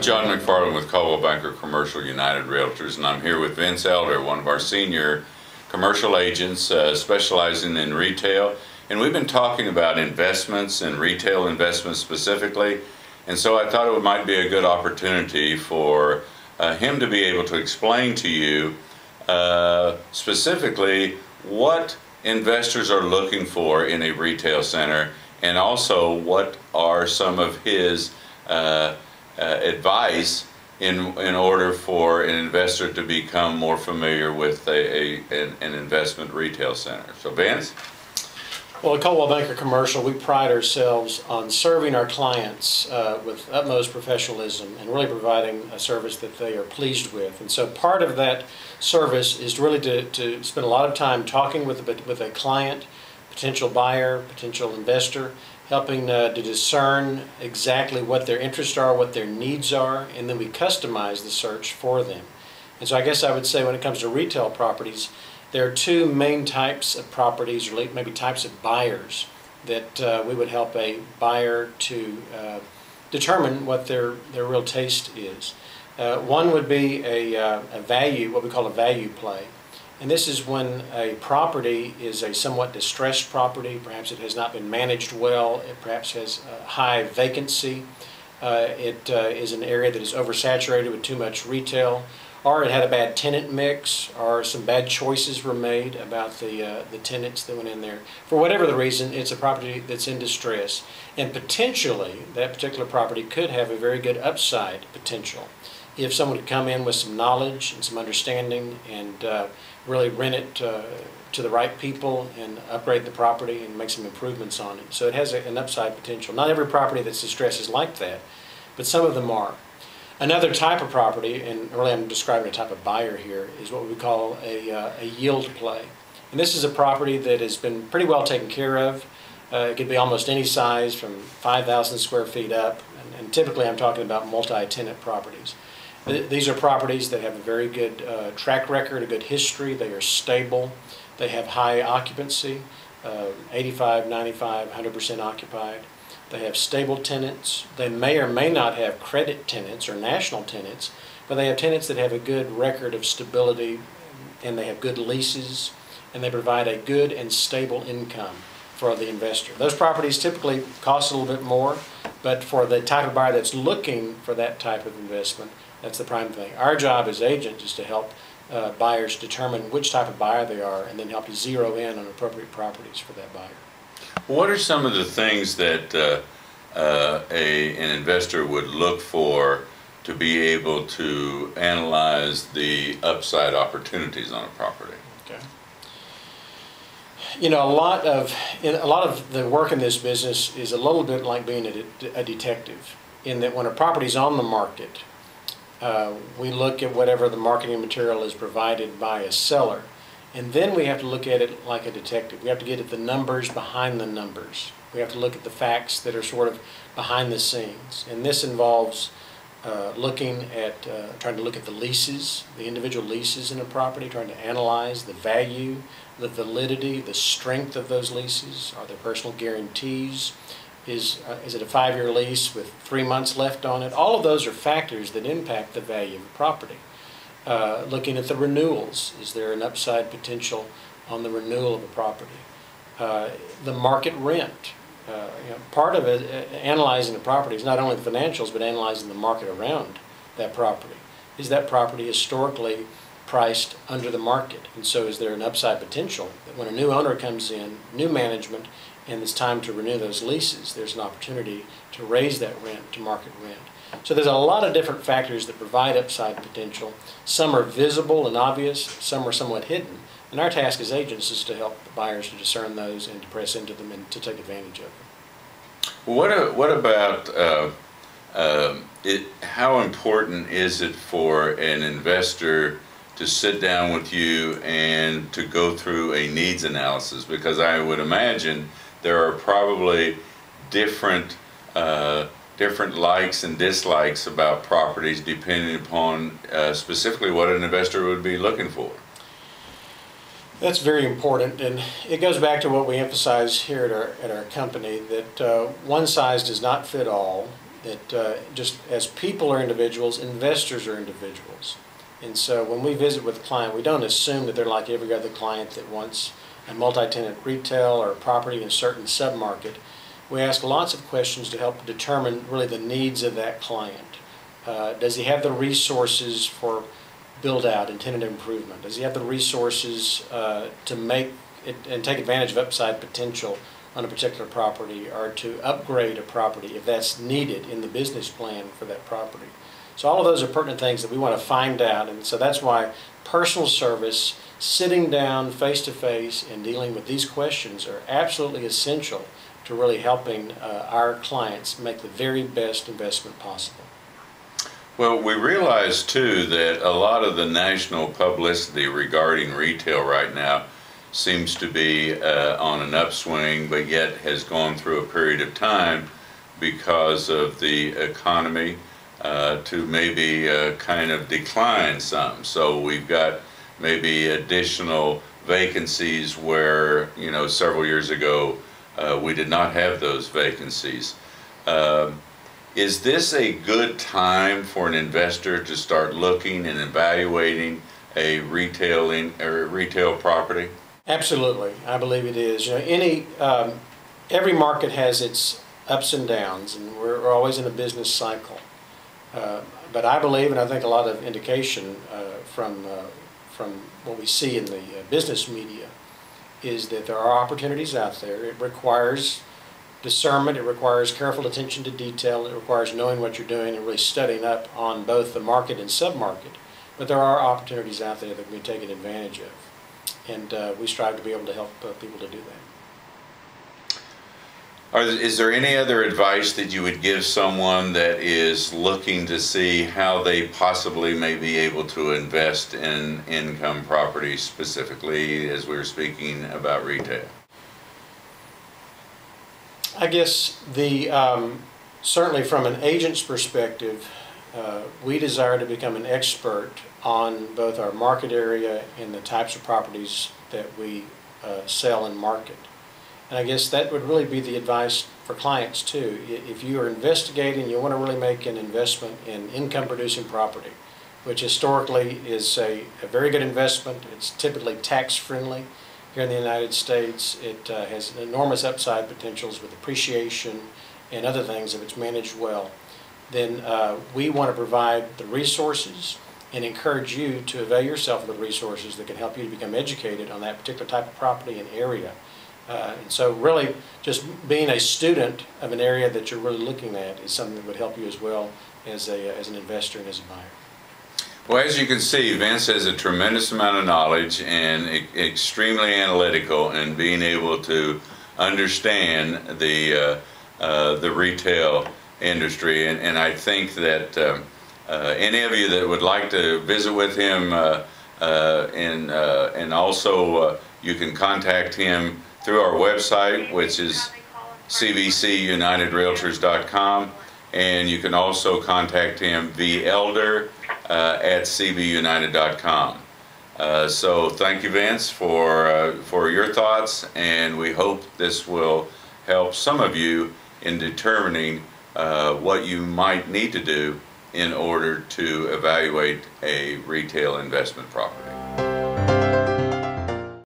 John McFarland with Coldwell Banker Commercial United Realtors, and I'm here with Vince Elder, one of our senior commercial agents specializing in retail. And we've been talking about investments and retail investments specifically, and so I thought it might be a good opportunity for him to be able to explain to you specifically what investors are looking for in a retail center, and also what are some of his advice in order for an investor to become more familiar with an investment retail center. So Vince? Well, at Coldwell Banker Commercial, we pride ourselves on serving our clients with utmost professionalism and really providing a service that they are pleased with. And so part of that service is really to spend a lot of time talking with a client, potential buyer, potential investor, helping to discern exactly what their interests are, what their needs are, and then we customize the search for them. And so I guess I would say when it comes to retail properties, there are two main types of properties, or maybe types of buyers, that we would help a buyer to determine what their real taste is. One would be a value, what we call a value play. And this is when a property is a somewhat distressed property. Perhaps it has not been managed well. It perhaps has high vacancy. It is an area that is oversaturated with too much retail, or it had a bad tenant mix, or some bad choices were made about the tenants that went in there. For whatever the reason, it's a property that's in distress, and potentially that particular property could have a very good upside potential if someone could come in with some knowledge and some understanding and really rent it to the right people and upgrade the property and make some improvements on it. So it has an upside potential. Not every property that's distressed is like that, but some of them are. Another type of property, and really I'm describing a type of buyer here, is what we call a yield play. And this is a property that has been pretty well taken care of. It could be almost any size from 5,000 square feet up, and typically I'm talking about multi-tenant properties. These are properties that have a very good track record, a good history. They are stable. They have high occupancy, 85, 95, 100% occupied. They have stable tenants. They may or may not have credit tenants or national tenants, but they have tenants that have a good record of stability, and they have good leases, and they provide a good and stable income for the investor. Those properties typically cost a little bit more, but for the type of buyer that's looking for that type of investment, that's the prime thing. Our job as agents is to help buyers determine which type of buyer they are, and then help to zero in on appropriate properties for that buyer. What are some of the things that an investor would look for to be able to analyze the upside opportunities on a property? Okay. You know, a lot of the work in this business is a little bit like being a detective, in that when a property's on the market, we look at whatever the marketing material is provided by a seller, and then we have to look at it like a detective. We have to get at the numbers behind the numbers. We have to look at the facts that are sort of behind the scenes, and this involves trying to look at the leases, the individual leases in a property, trying to analyze the value, the validity, the strength of those leases. Are there personal guarantees? Is it a 5-year lease with 3 months left on it? All of those are factors that impact the value of a property. Looking at the renewals, is there an upside potential on the renewal of a property? The market rent. Part of it, analyzing the property, is not only the financials, but analyzing the market around that property. Is that property historically priced under the market? And so is there an upside potential that when a new owner comes in, new management, and it's time to renew those leases, there's an opportunity to raise that rent to market rent. So there's a lot of different factors that provide upside potential. Some are visible and obvious, some are somewhat hidden. And our task as agents is to help the buyers to discern those and to press into them and to take advantage of them. What about how important is it for an investor to sit down with you and to go through a needs analysis? Because I would imagine there are probably different likes and dislikes about properties depending upon specifically what an investor would be looking for. That's very important, and it goes back to what we emphasize here at our company, that one size does not fit all. that just as people are individuals, investors are individuals. And so when we visit with a client, we don't assume that they're like every other client that wants a multi-tenant retail or property in a certain submarket. We ask lots of questions to help determine really the needs of that client. Does he have the resources for build-out and tenant improvement? Does he have the resources to make it and take advantage of upside potential on a particular property, or to upgrade a property if that's needed in the business plan for that property? So all of those are pertinent things that we want to find out, and so that's why personal service, sitting down face-to-face and dealing with these questions are absolutely essential to really helping our clients make the very best investment possible. Well, we realize too that a lot of the national publicity regarding retail right now seems to be on an upswing, but yet has gone through a period of time because of the economy to maybe kind of decline some. So we've got maybe additional vacancies where, you know, several years ago we did not have those vacancies. Is this a good time for an investor to start looking and evaluating a retail property? Absolutely, I believe it is. You know, every market has its ups and downs, and we're always in a business cycle. But I believe, and I think a lot of indication from what we see in the business media, is that there are opportunities out there. It requires discernment, it requires careful attention to detail, it requires knowing what you're doing and really studying up on both the market and sub-market. But there are opportunities out there that can be taken advantage of. And we strive to be able to help people to do that. Is there any other advice that you would give someone that is looking to see how they possibly may be able to invest in income properties, specifically as we were speaking about retail? I guess certainly from an agent's perspective, we desire to become an expert on both our market area and the types of properties that we sell and market. And I guess that would really be the advice for clients too. If you are investigating, you want to really make an investment in income producing property, which historically is a very good investment. It's typically tax friendly here in the United States. It has enormous upside potentials with appreciation and other things if it's managed well. Then we want to provide the resources and encourage you to avail yourself of the resources that can help you to become educated on that particular type of property and area. And so really just being a student of an area that you're really looking at is something that would help you as well as an investor and as a buyer. Well, as you can see, Vince has a tremendous amount of knowledge and extremely analytical in being able to understand the retail industry, and I think that any of you that would like to visit with him and also you can contact him through our website, which is cbcunitedrealtors.com, and you can also contact him VinceElder at cbunited.com. So thank you, Vince, for your thoughts, and we hope this will help some of you in determining what you might need to do in order to evaluate a retail investment property.